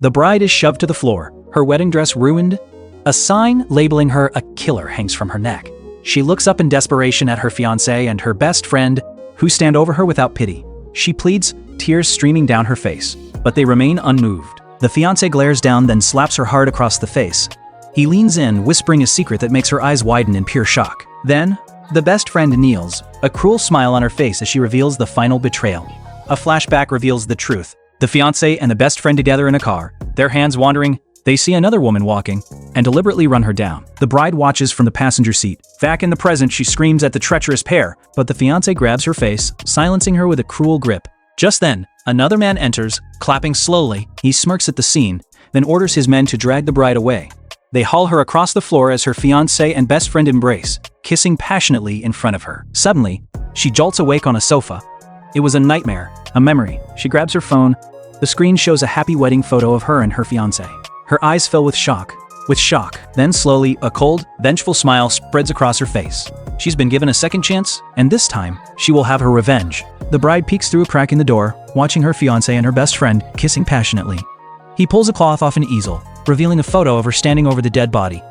The bride is shoved to the floor, her wedding dress ruined. A sign labeling her a killer hangs from her neck. She looks up in desperation at her fiancé and her best friend, who stand over her without pity. She pleads, tears streaming down her face, but they remain unmoved. The fiancé glares down, then slaps her hard across the face. He leans in, whispering a secret that makes her eyes widen in pure shock. Then, the best friend kneels, a cruel smile on her face as she reveals the final betrayal. A flashback reveals the truth. The fiancé and the best friend together in a car, their hands wandering. They see another woman walking and deliberately run her down. The bride watches from the passenger seat. Back in the present, she screams at the treacherous pair, but the fiancé grabs her face, silencing her with a cruel grip. Just then, another man enters, clapping slowly. He smirks at the scene, then orders his men to drag the bride away. They haul her across the floor as her fiancé and best friend embrace, kissing passionately in front of her. Suddenly, she jolts awake on a sofa. It was a nightmare, a memory. She grabs her phone. The screen shows a happy wedding photo of her and her fiancé. Her eyes fill with shock. Then slowly, a cold, vengeful smile spreads across her face. She's been given a second chance, and this time, she will have her revenge. The bride peeks through a crack in the door, watching her fiancé and her best friend kissing passionately. He pulls a cloth off an easel, revealing a photo of her standing over the dead body.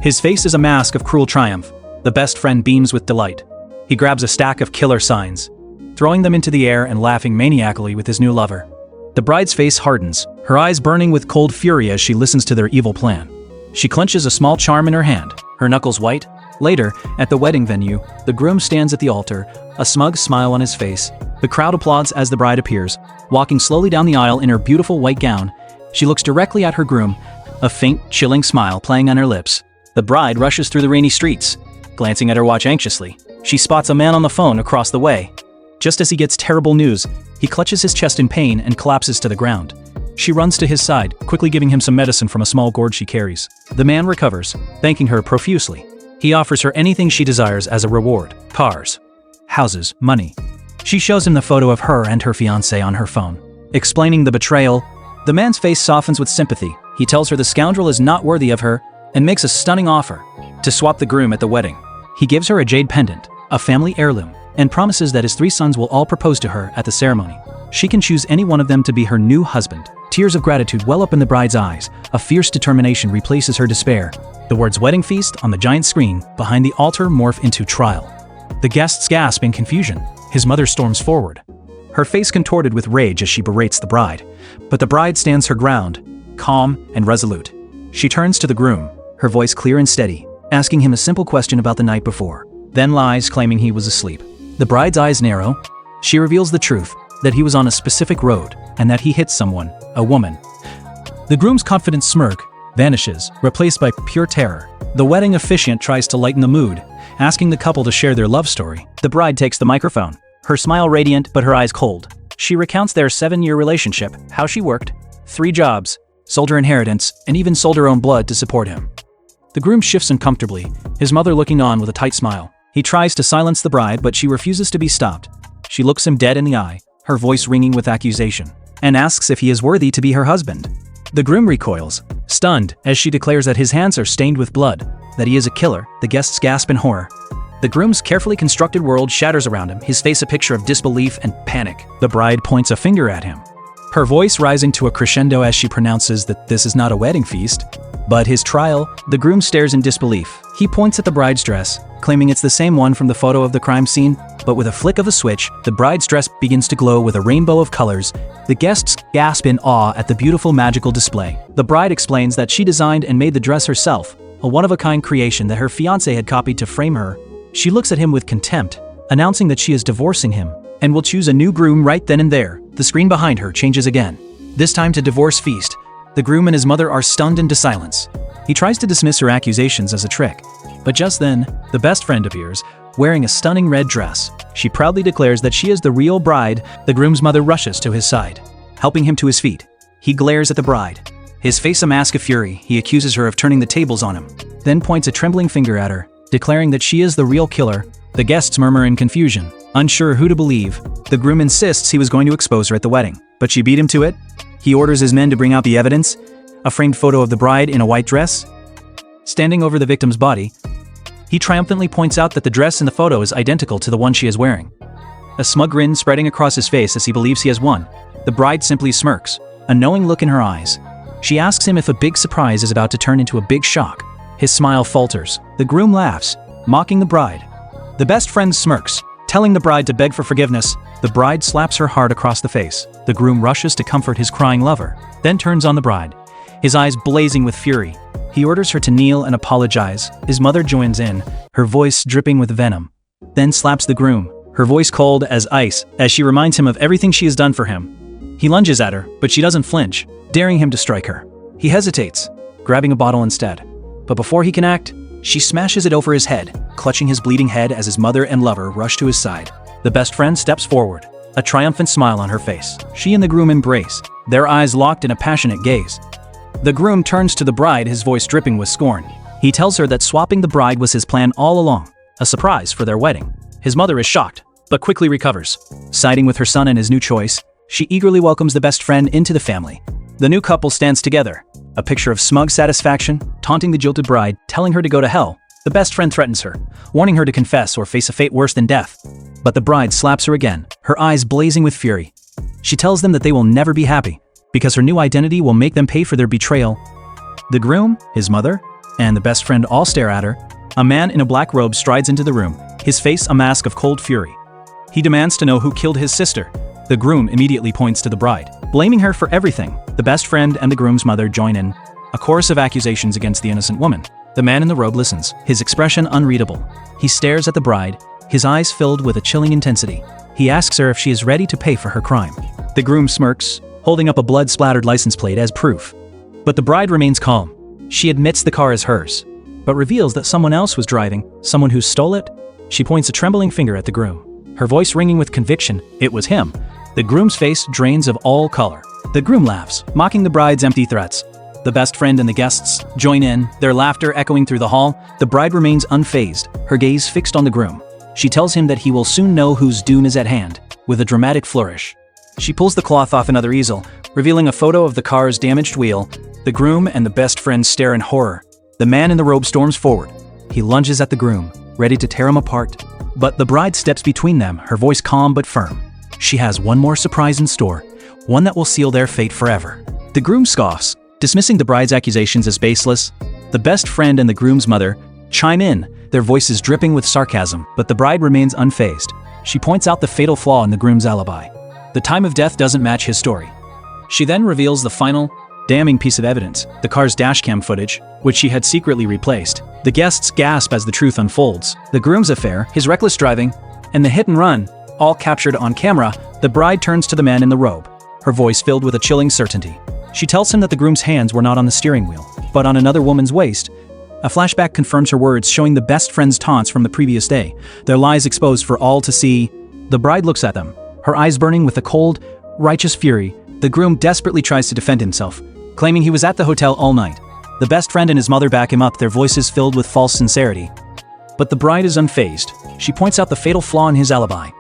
His face is a mask of cruel triumph. The best friend beams with delight. He grabs a stack of killer signs, throwing them into the air and laughing maniacally with his new lover. The bride's face hardens, her eyes burning with cold fury as she listens to their evil plan. She clenches a small charm in her hand, her knuckles white. Later, at the wedding venue, the groom stands at the altar, a smug smile on his face. The crowd applauds as the bride appears, walking slowly down the aisle in her beautiful white gown. She looks directly at her groom, a faint, chilling smile playing on her lips. The bride rushes through the rainy streets, glancing at her watch anxiously. She spots a man on the phone across the way. Just as he gets terrible news, he clutches his chest in pain and collapses to the ground. She runs to his side, quickly giving him some medicine from a small gourd she carries. The man recovers, thanking her profusely. He offers her anything she desires as a reward: cars, houses, money. She shows him the photo of her and her fiancé on her phone. Explaining the betrayal, the man's face softens with sympathy. He tells her the scoundrel is not worthy of her and makes a stunning offer to swap the groom at the wedding. He gives her a jade pendant, a family heirloom, and promises that his 3 sons will all propose to her at the ceremony. She can choose any one of them to be her new husband. Tears of gratitude well up in the bride's eyes. A fierce determination replaces her despair. The words wedding feast on the giant screen behind the altar morph into trial. The guests gasp in confusion. His mother storms forward, her face contorted with rage as she berates the bride. But the bride stands her ground, calm and resolute. She turns to the groom, her voice clear and steady, asking him a simple question about the night before, then lies, claiming he was asleep. The bride's eyes narrow. She reveals the truth, that he was on a specific road, and that he hit someone, a woman. The groom's confident smirk vanishes, replaced by pure terror. The wedding officiant tries to lighten the mood, asking the couple to share their love story. The bride takes the microphone, her smile radiant but her eyes cold. She recounts their 7-year relationship, how she worked, 3 jobs, sold her inheritance, and even sold her own blood to support him. The groom shifts uncomfortably, his mother looking on with a tight smile. He tries to silence the bride, but she refuses to be stopped. She looks him dead in the eye, her voice ringing with accusation, and asks if he is worthy to be her husband. The groom recoils, stunned, as she declares that his hands are stained with blood, that he is a killer. The guests gasp in horror. The groom's carefully constructed world shatters around him, his face a picture of disbelief and panic. The bride points a finger at him, her voice rising to a crescendo as she pronounces that this is not a wedding feast, but his trial. The groom stares in disbelief. He points at the bride's dress, claiming it's the same one from the photo of the crime scene, but with a flick of a switch, the bride's dress begins to glow with a rainbow of colors. The guests gasp in awe at the beautiful magical display. The bride explains that she designed and made the dress herself, a one-of-a-kind creation that her fiancé had copied to frame her. She looks at him with contempt, announcing that she is divorcing him and will choose a new groom right then and there. The screen behind her changes again, this time to divorce feast. The groom and his mother are stunned into silence. He tries to dismiss her accusations as a trick, but just then, the best friend appears, wearing a stunning red dress. She proudly declares that she is the real bride. The groom's mother rushes to his side, helping him to his feet. He glares at the bride, his face a mask of fury. He accuses her of turning the tables on him, then points a trembling finger at her, declaring that she is the real killer. The guests murmur in confusion, unsure who to believe. The groom insists he was going to expose her at the wedding, but she beat him to it. He orders his men to bring out the evidence, a framed photo of the bride in a white dress, standing over the victim's body. He triumphantly points out that the dress in the photo is identical to the one she is wearing, a smug grin spreading across his face as he believes he has won. The bride simply smirks, a knowing look in her eyes. She asks him if a big surprise is about to turn into a big shock. His smile falters. The groom laughs, mocking the bride. The best friend smirks, telling the bride to beg for forgiveness. The bride slaps her hard across the face. The groom rushes to comfort his crying lover, then turns on the bride, his eyes blazing with fury. He orders her to kneel and apologize. His mother joins in, her voice dripping with venom, then slaps the groom, her voice cold as ice, as she reminds him of everything she has done for him. He lunges at her, but she doesn't flinch, daring him to strike her. He hesitates, grabbing a bottle instead. But before he can act, she smashes it over his head, clutching his bleeding head as his mother and lover rush to his side. The best friend steps forward, a triumphant smile on her face. She and the groom embrace, their eyes locked in a passionate gaze. The groom turns to the bride, his voice dripping with scorn. He tells her that swapping the bride was his plan all along, a surprise for their wedding. His mother is shocked, but quickly recovers. Siding with her son in his new choice, she eagerly welcomes the best friend into the family. The new couple stands together, a picture of smug satisfaction, taunting the jilted bride, telling her to go to hell. The best friend threatens her, warning her to confess or face a fate worse than death. But the bride slaps her again, her eyes blazing with fury. She tells them that they will never be happy, because her new identity will make them pay for their betrayal. The groom, his mother, and the best friend all stare at her. A man in a black robe strides into the room, his face a mask of cold fury. He demands to know who killed his sister. The groom immediately points to the bride, blaming her for everything. The best friend and the groom's mother join in, a chorus of accusations against the innocent woman. The man in the robe listens, his expression unreadable. He stares at the bride, his eyes filled with a chilling intensity. He asks her if she is ready to pay for her crime. The groom smirks, holding up a blood-splattered license plate as proof. But the bride remains calm. She admits the car is hers, but reveals that someone else was driving, someone who stole it. She points a trembling finger at the groom, her voice ringing with conviction. It was him. The groom's face drains of all color. The groom laughs, mocking the bride's empty threats. The best friend and the guests join in, their laughter echoing through the hall. The bride remains unfazed, her gaze fixed on the groom. She tells him that he will soon know whose doom is at hand, with a dramatic flourish. She pulls the cloth off another easel, revealing a photo of the car's damaged wheel. The groom and the best friend stare in horror. The man in the robe storms forward. He lunges at the groom, ready to tear him apart. But the bride steps between them, her voice calm but firm. She has one more surprise in store, one that will seal their fate forever. The groom scoffs, dismissing the bride's accusations as baseless. The best friend and the groom's mother chime in, their voices dripping with sarcasm, but the bride remains unfazed. She points out the fatal flaw in the groom's alibi. The time of death doesn't match his story. She then reveals the final, damning piece of evidence, the car's dashcam footage, which she had secretly replaced. The guests gasp as the truth unfolds. The groom's affair, his reckless driving, and the hit and run, all captured on camera. The bride turns to the man in the robe, her voice filled with a chilling certainty. She tells him that the groom's hands were not on the steering wheel, but on another woman's waist. A flashback confirms her words, showing the best friend's taunts from the previous day, their lies exposed for all to see. The bride looks at them, her eyes burning with a cold, righteous fury. The groom desperately tries to defend himself, claiming he was at the hotel all night. The best friend and his mother back him up, their voices filled with false sincerity. But the bride is unfazed. She points out the fatal flaw in his alibi.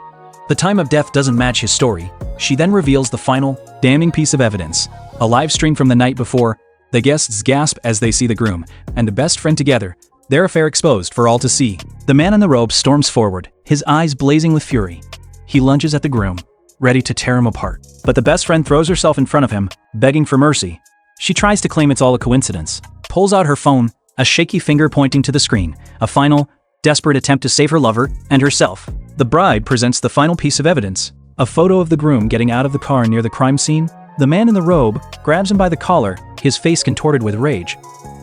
The time of death doesn't match his story. She then reveals the final, damning piece of evidence, a live stream from the night before. The guests gasp as they see the groom and the best friend together, their affair exposed for all to see. The man in the robe storms forward, his eyes blazing with fury. He lunges at the groom, ready to tear him apart. But the best friend throws herself in front of him, begging for mercy. She tries to claim it's all a coincidence, pulls out her phone, a shaky finger pointing to the screen, a final, desperate attempt to save her lover and herself. The bride presents the final piece of evidence, a photo of the groom getting out of the car near the crime scene. The man in the robe grabs him by the collar, his face contorted with rage.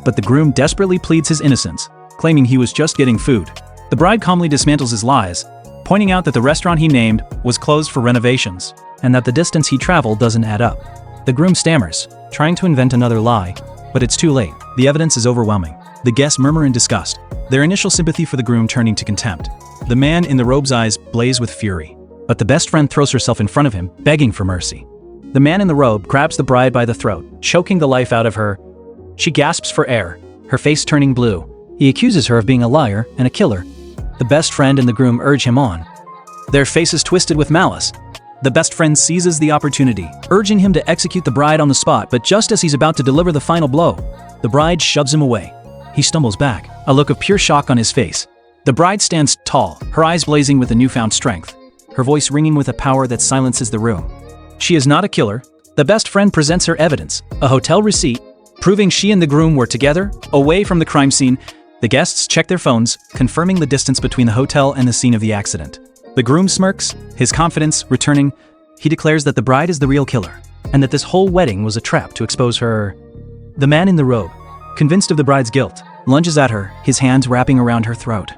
But the groom desperately pleads his innocence, claiming he was just getting food. The bride calmly dismantles his lies, pointing out that the restaurant he named was closed for renovations, and that the distance he traveled doesn't add up. The groom stammers, trying to invent another lie, but it's too late. The evidence is overwhelming. The guests murmur in disgust, their initial sympathy for the groom turning to contempt. The man in the robe's eyes blaze with fury, but the best friend throws herself in front of him, begging for mercy. The man in the robe grabs the bride by the throat, choking the life out of her. She gasps for air, her face turning blue. He accuses her of being a liar and a killer. The best friend and the groom urge him on, their faces twisted with malice. The best friend seizes the opportunity, urging him to execute the bride on the spot, but just as he's about to deliver the final blow, the bride shoves him away. He stumbles back, a look of pure shock on his face. The bride stands tall, her eyes blazing with a newfound strength, her voice ringing with a power that silences the room. She is not a killer. The best friend presents her evidence, a hotel receipt, proving she and the groom were together, away from the crime scene. The guests check their phones, confirming the distance between the hotel and the scene of the accident. The groom smirks, his confidence returning. He declares that the bride is the real killer, and that this whole wedding was a trap to expose her. The man in the robe, convinced of the bride's guilt, lunges at her, his hands wrapping around her throat.